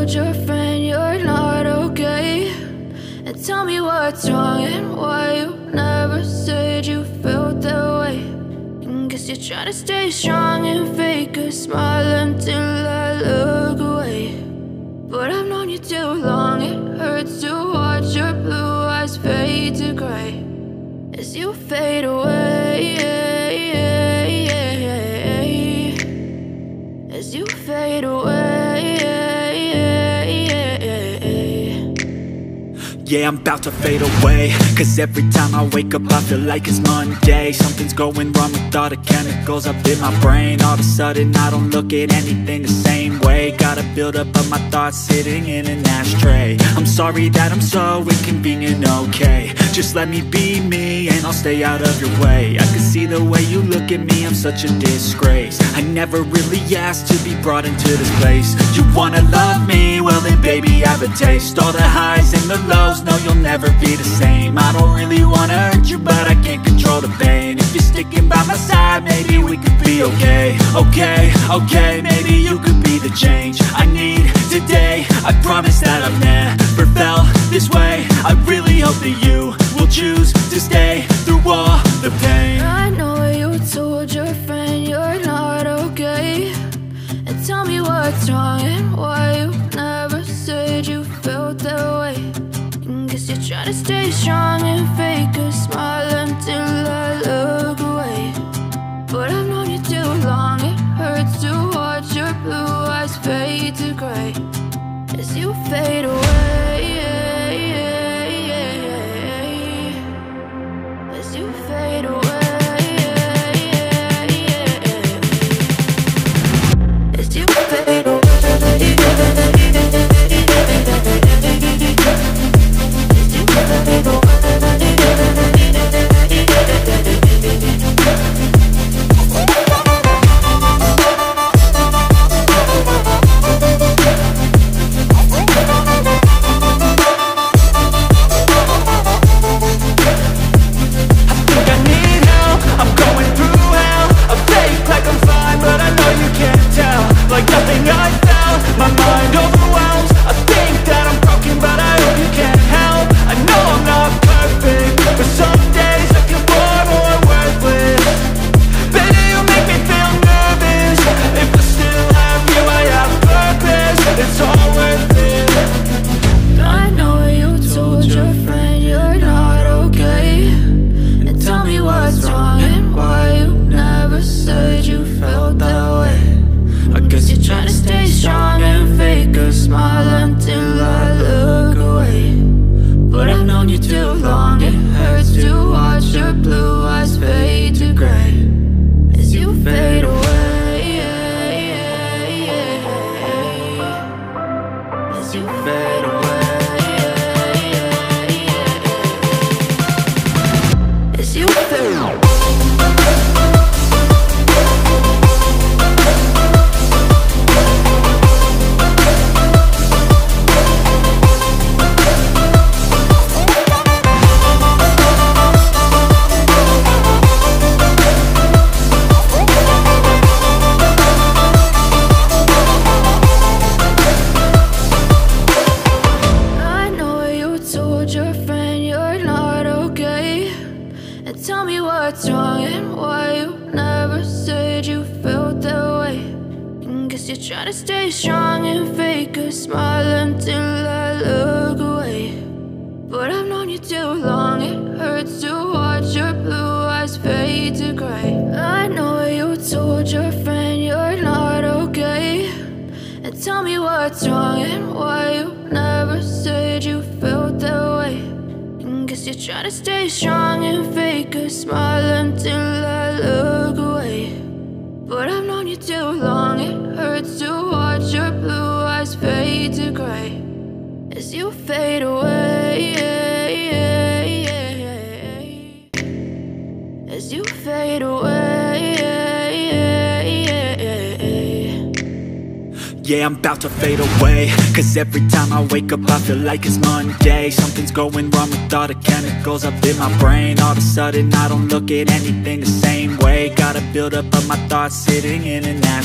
told your friend you're not okay? And tell me what's wrong and why you never said you felt that way. And guess you're trying to stay strong and fake a smile until I look away. But I've known you too long, it hurts to watch your blue eyes fade to gray as you fade away, as you fade away. Yeah, I'm about to fade away, cause every time I wake up I feel like it's Monday. Something's going wrong with all the chemicals up in my brain. All of a sudden I don't look at anything the same way. Got a buildup of my thoughts sitting in an ashtray. I'm sorry that I'm so inconvenient, okay? Just let me be me and I'll stay out of your way. I can see the way you look at me, I'm such a disgrace. I never really asked to be brought into this place. You wanna love me? Well then baby I have a taste. All the highs and the lows, no you'll never be the same. I don't really wanna hurt you but I can't control the pain. If you're sticking by my side maybe we could be okay. Okay, maybe you could be the change I need today. I promise that I've never felt this way. I really hope that you will choose to stay through all the pain. I know you told your friend you're not okay. And tell me what's wrong and why you never said you felt that way. And guess you're trying to stay strong and fake a smile until I look away. But I've known you too long, it hurts to watch your blue eyes fade to gray as you fade away, as you fade away, as you fade away. Trying to stay strong and fake a smile until I look away. But I've known you too long, it hurts to watch your blue eyes fade to gray. I know you told your friend you're not okay. And tell me what's wrong and why you never said you felt that way. And guess you're trying to stay strong and fake a smile until I look away. But I've known you too long, it hurts to watch your blue eyes fade to gray as you fade away, as you fade away. Yeah, I'm about to fade away, cause every time I wake up I feel like it's Monday. Something's going wrong with all the chemicals up in my brain. All of a sudden I don't look at anything the same way. Got a buildup of my thoughts sitting in an ashtray.